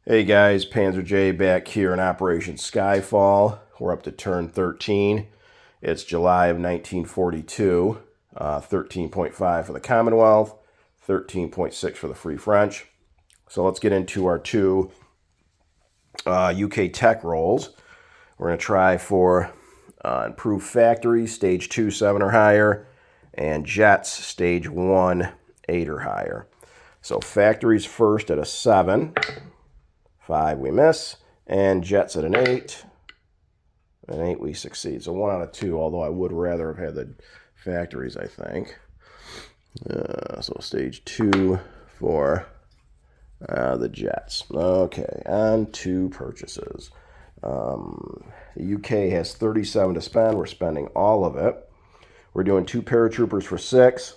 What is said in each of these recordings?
Hey guys, Panzer J back here in Operation Skyfall. We're up to turn 13. It's July of 1942. 13.5 for the Commonwealth, 13.6 for the Free French. So let's get into our two UK tech rolls. We're going to try for improved factories, stage 2, 7 or higher, and jets, stage 1, 8 or higher. So factories first at a 7. 5 we miss, and jets at an 8. An 8 we succeed. So 1 out of 2, although I would rather have had the factories, I think. So stage 2 for the jets. Okay, on to purchases. The UK has 37 to spend. We're spending all of it. We're doing 2 paratroopers for 6.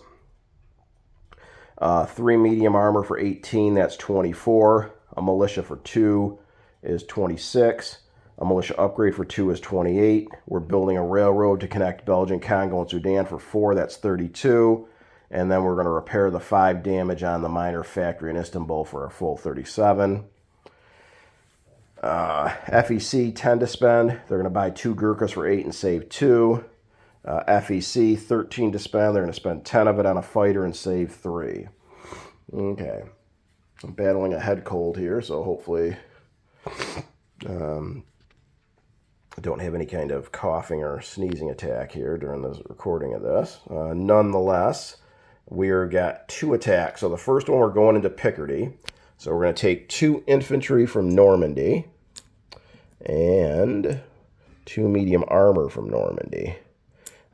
3 medium armor for 18, that's 24. A militia for 2 is 26. A militia upgrade for 2 is 28. We're building a railroad to connect Belgium, Congo, and Sudan for 4, that's 32. And then we're going to repair the 5 damage on the minor factory in Istanbul for a full 37. FEC 10 to spend. They're going to buy 2 Gurkhas for 8 and save 2. FEC 13 to spend. They're going to spend 10 of it on a fighter and save 3. Okay. I'm battling a head cold here, so hopefully I don't have any kind of coughing or sneezing attack here during the recording of this. Nonetheless, we've got 2 attacks. So the first one, we're going into Picardy. So we're going to take 2 infantry from Normandy and 2 medium armor from Normandy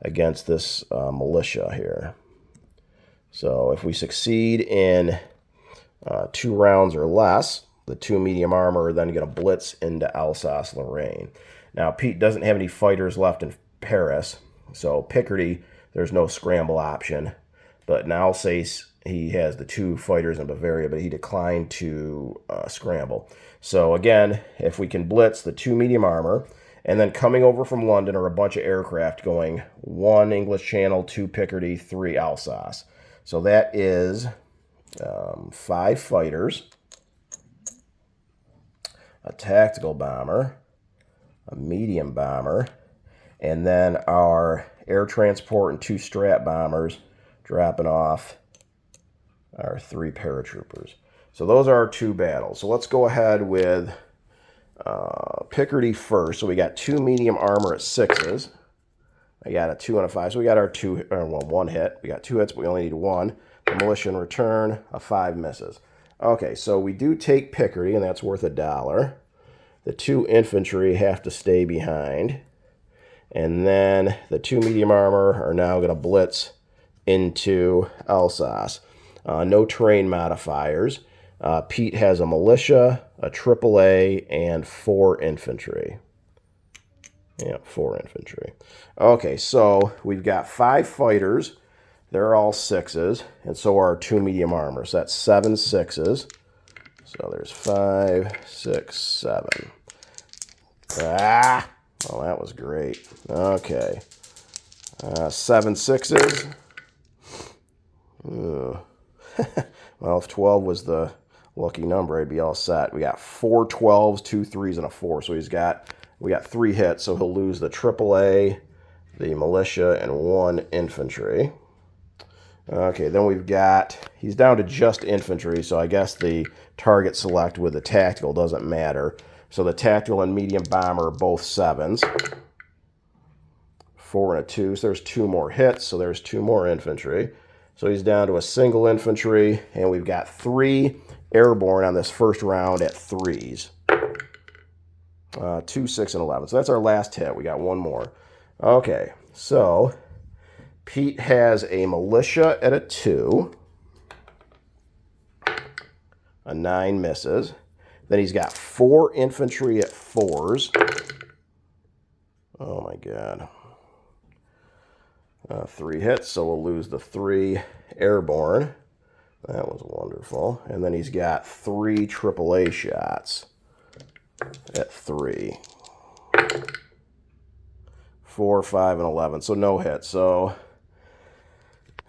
against this militia here. So if we succeed in 2 rounds or less, the 2 medium armor are then going to blitz into Alsace-Lorraine. Now, Pete doesn't have any fighters left in Paris, so Picardy, there's no scramble option. But in Alsace, he has the 2 fighters in Bavaria, but he declined to scramble. So again, if we can blitz the 2 medium armor, and then coming over from London are a bunch of aircraft going 1 English Channel, 2 Picardy, 3 Alsace. So that is 5 fighters, a tactical bomber, a medium bomber, and then our air transport and 2 strat bombers dropping off our 3 paratroopers. So those are our 2 battles. So let's go ahead with Picardy first. So we got 2 medium armor at 6s. I got a 2 and a 5. So we got our 1 hit. We got 2 hits, but we only need 1. The militia in return, a 5 misses. Okay, so we do take Picardy, and that's worth $1. The 2 infantry have to stay behind. And then the 2 medium armor are now going to blitz into Alsace. No terrain modifiers. Pete has a militia, a AAA, and 4 infantry. Yeah, 4 infantry. Okay, so we've got 5 fighters. They're all 6s, and so are our 2 medium armor. So that's 7 6s. So there's 5, 6, 7. Ah! Well, that was great. Okay. 7 6s. Well, if 12 was the lucky number, I'd be all set. We got 4 12s, 2 3s, and a 4. So we got 3 hits, so he'll lose the AAA, the militia, and 1 infantry. Okay, then he's down to just infantry, so I guess the target select with the tactical doesn't matter. So the tactical and medium bomber are both 7s. 4 and a 2, so there's 2 more hits, so there's 2 more infantry. So he's down to a single infantry, and we've got 3 airborne on this first round at 3s. 2, 6, and 11. So that's our last hit. We got 1 more. Okay, so Pete has a militia at a 2. A 9 misses. Then he's got 4 infantry at 4s. Oh my god. 3 hits, so we'll lose the 3 airborne. That was wonderful. And then he's got 3 AAA shots at 3. 4, 5, and 11. So no hits. So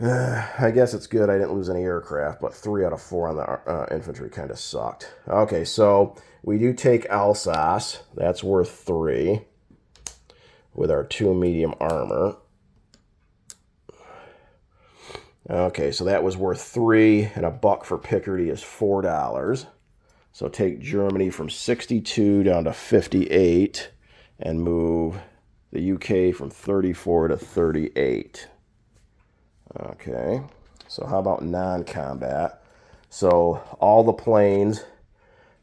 I guess it's good I didn't lose any aircraft, but 3 out of 4 on the infantry kind of sucked. Okay, so we do take Alsace. That's worth 3 with our 2 medium armor. Okay, so that was worth 3, and a buck for Picardy is $4. So take Germany from 62 down to 58 and move the UK from 34 to 38. Okay, so how about non-combat? So all the planes,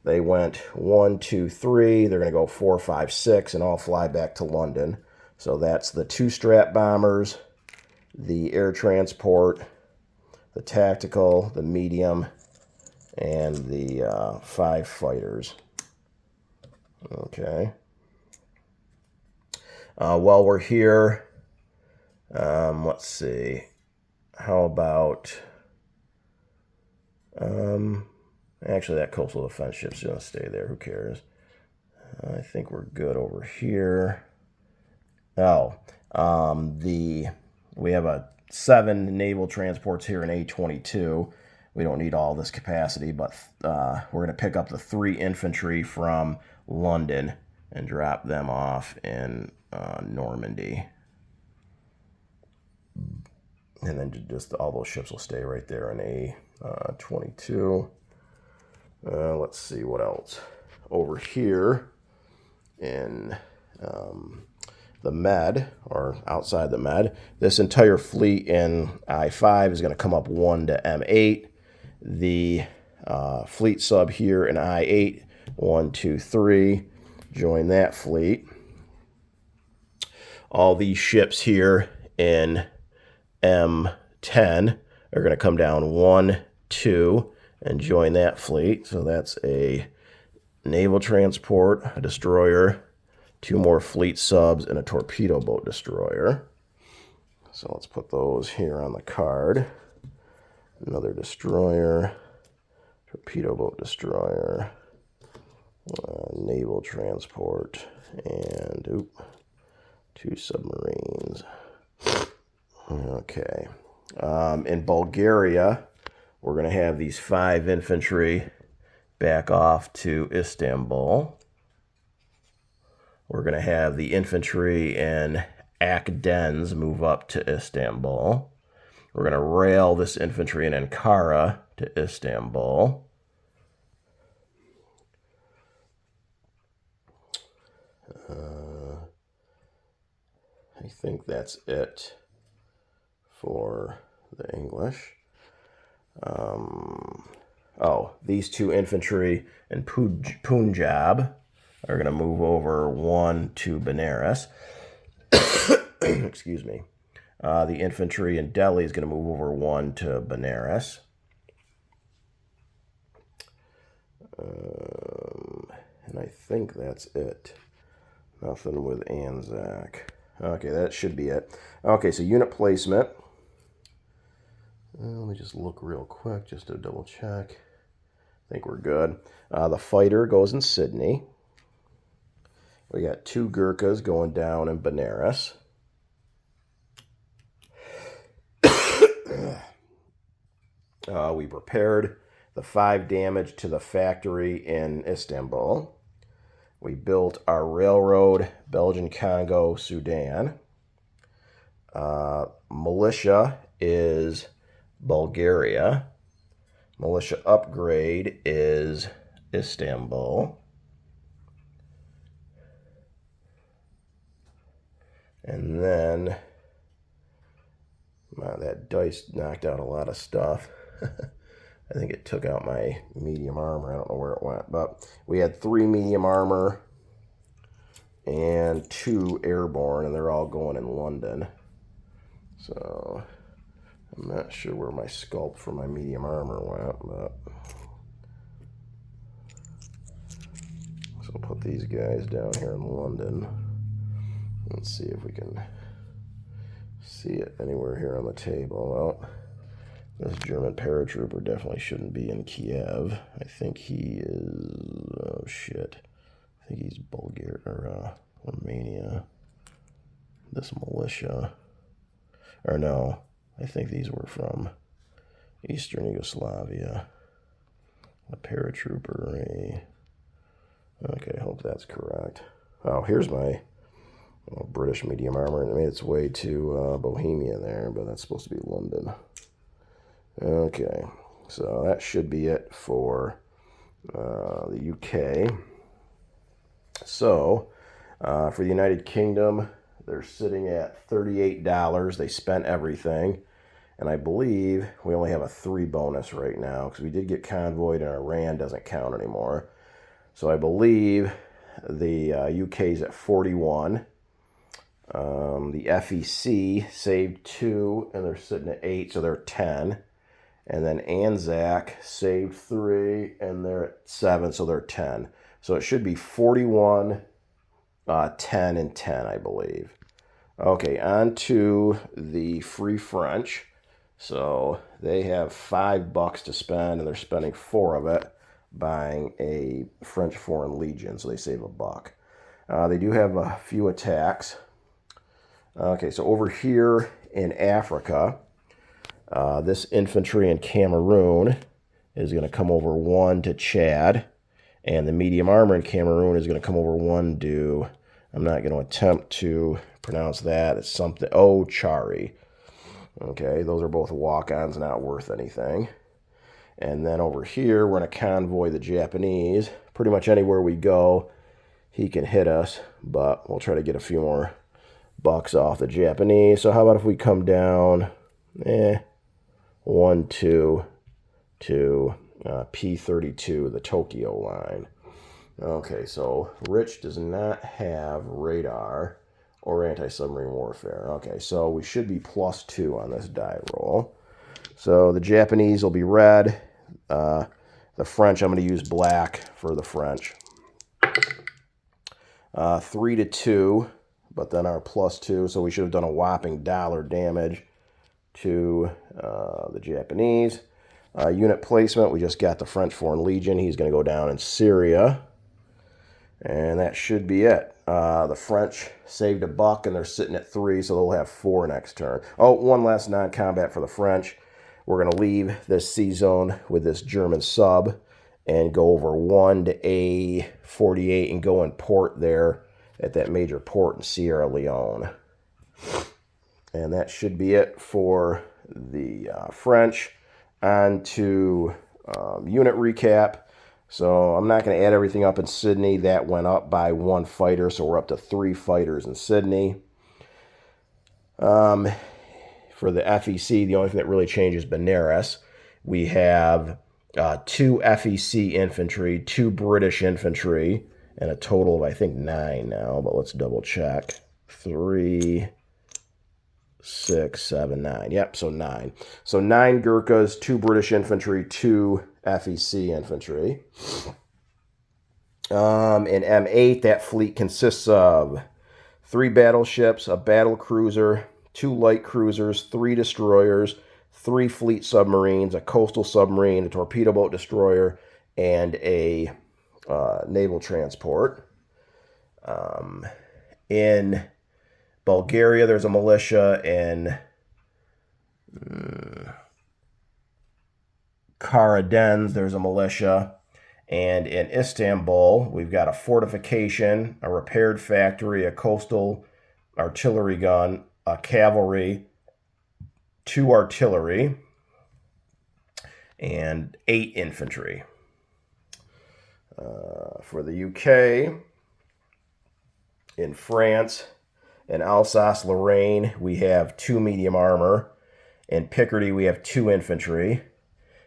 they went 1, 2, 3. They're going to go 4, 5, 6, and all fly back to London. So that's the 2 strat bombers, the air transport, the tactical, the medium, and the 5 fighters. Okay. While we're here, let's see. How about, actually that coastal defense ship's going to stay there. Who cares? I think we're good over here. Oh, we have 7 naval transports here in A-22. We don't need all this capacity, but we're going to pick up the 3 infantry from London and drop them off in Normandy. And then just all those ships will stay right there in A-22. Let's see what else. Over here in the Med, or outside the Med, this entire fleet in I-5 is going to come up 1 to M8. The fleet sub here in I-8, 1, 2, 3, join that fleet. All these ships here in M10 are going to come down 1, 2, and join that fleet. So that's a naval transport, a destroyer, 2 more fleet subs, and a torpedo boat destroyer. So let's put those here on the card. Another destroyer, torpedo boat destroyer, naval transport, and 2 submarines. Okay. In Bulgaria, we're going to have these 5 infantry back off to Istanbul. We're going to have the infantry in Akdeniz move up to Istanbul. We're going to rail this infantry in Ankara to Istanbul. I think that's it for the English. These 2 infantry in Punjab are going to move over 1 to Benares. Excuse me. The infantry in Delhi is going to move over 1 to Benares. And I think that's it. Nothing with Anzac. Okay, that should be it. Okay, so unit placement. Let me just look real quick just to double check. I think we're good. The fighter goes in Sydney. We got 2 Gurkhas going down in Benares. We repaired the 5 damage to the factory in Istanbul. We built our railroad, Belgian Congo, Sudan. Militia is Bulgaria. Militia upgrade is Istanbul. And then, that dice knocked out a lot of stuff. I think it took out my medium armor. I don't know where it went. But we had 3 medium armor and 2 airborne, and they're all going in London. So I'm not sure where my sculpt for my medium armor went, but so I'll put these guys down here in London. Let's see if we can see it anywhere here on the table. Well, this German paratrooper definitely shouldn't be in Kiev. I think he is, oh shit. I think he's Bulgaria or Romania. This militia, or no, I think these were from Eastern Yugoslavia. A paratrooper. Okay, I hope that's correct. Oh, here's my British medium armor. It made its way to Bohemia there, but that's supposed to be London. Okay, so that should be it for the UK. So, for the United Kingdom, they're sitting at $38. They spent everything. And I believe we only have a 3 bonus right now because we did get convoyed and Iran doesn't count anymore. So I believe the UK's at 41. The FEC saved 2 and they're sitting at 8, so they're 10. And then Anzac saved 3 and they're at 7, so they're 10. So it should be 41, 10, and 10, I believe. Okay, on to the Free French. So they have $5 to spend, and they're spending 4 of it buying a French Foreign Legion, so they save $1. They do have a few attacks. Okay, so over here in Africa, this infantry in Cameroon is going to come over 1 to Chad, and the medium armor in Cameroon is going to come over 1 to, I'm not going to attempt to pronounce that, it's something, Chari. Okay, those are both walk-ons, not worth anything. And then over here, we're going to convoy the Japanese. Pretty much anywhere we go, he can hit us, but we'll try to get a few more bucks off the Japanese. So how about if we come down, 1, 2 to P-32, the Tokyo line. Okay, so Rich does not have radar or anti-submarine warfare. Okay, so we should be +2 on this die roll. So the Japanese will be red. The French, I'm going to use black for the French. 3 to 2, but then our +2, so we should have done a whopping $1 damage to the Japanese. Unit placement, we just got the French Foreign Legion. He's going to go down in Syria. And that should be it. The French saved $1, and they're sitting at 3, so they'll have 4 next turn. Oh, one last non-combat for the French. We're going to leave this sea zone with this German sub and go over 1 to A48 and go in port there at that major port in Sierra Leone. And that should be it for the French. On to unit recap. So I'm not going to add everything up in Sydney. That went up by 1 fighter, so we're up to 3 fighters in Sydney. For the FEC, the only thing that really changes is Benares. We have 2 FEC infantry, 2 British infantry, and a total of, I think, 9 now, but let's double check. 3, 6, 7, 9. Yep, so 9. So 9 Gurkhas, 2 British infantry, 2 FEC infantry. In M8, that fleet consists of 3 battleships, a battle cruiser, 2 light cruisers, 3 destroyers, 3 fleet submarines, a coastal submarine, a torpedo boat destroyer, and a naval transport. In Bulgaria, there's a militia. In Karadeniz, there's a militia. And in Istanbul, we've got a fortification, a repaired factory, a coastal artillery gun, a cavalry, 2 artillery, and 8 infantry. For the UK, in France, in Alsace-Lorraine, we have 2 medium armor. In Picardy, we have 2 infantry.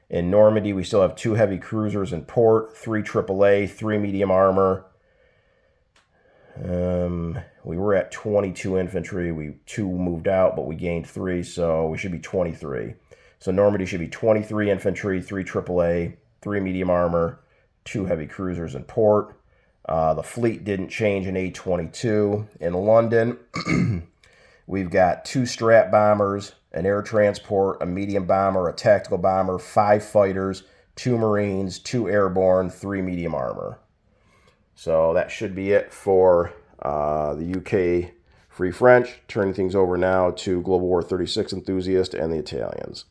In Normandy, we still have 2 heavy cruisers in port, 3 AAA, 3 medium armor. We were at 22 infantry. 2 moved out, but we gained 3, so we should be 23. So Normandy should be 23 infantry, 3 AAA, 3 medium armor, 2 heavy cruisers in port. The fleet didn't change in A22. In London, we've got 2 strat bombers, an air transport, a medium bomber, a tactical bomber, 5 fighters, 2 marines, 2 airborne, 3 medium armor. So that should be it for the UK Free French, turning things over now to Global War 36 enthusiast and the Italians.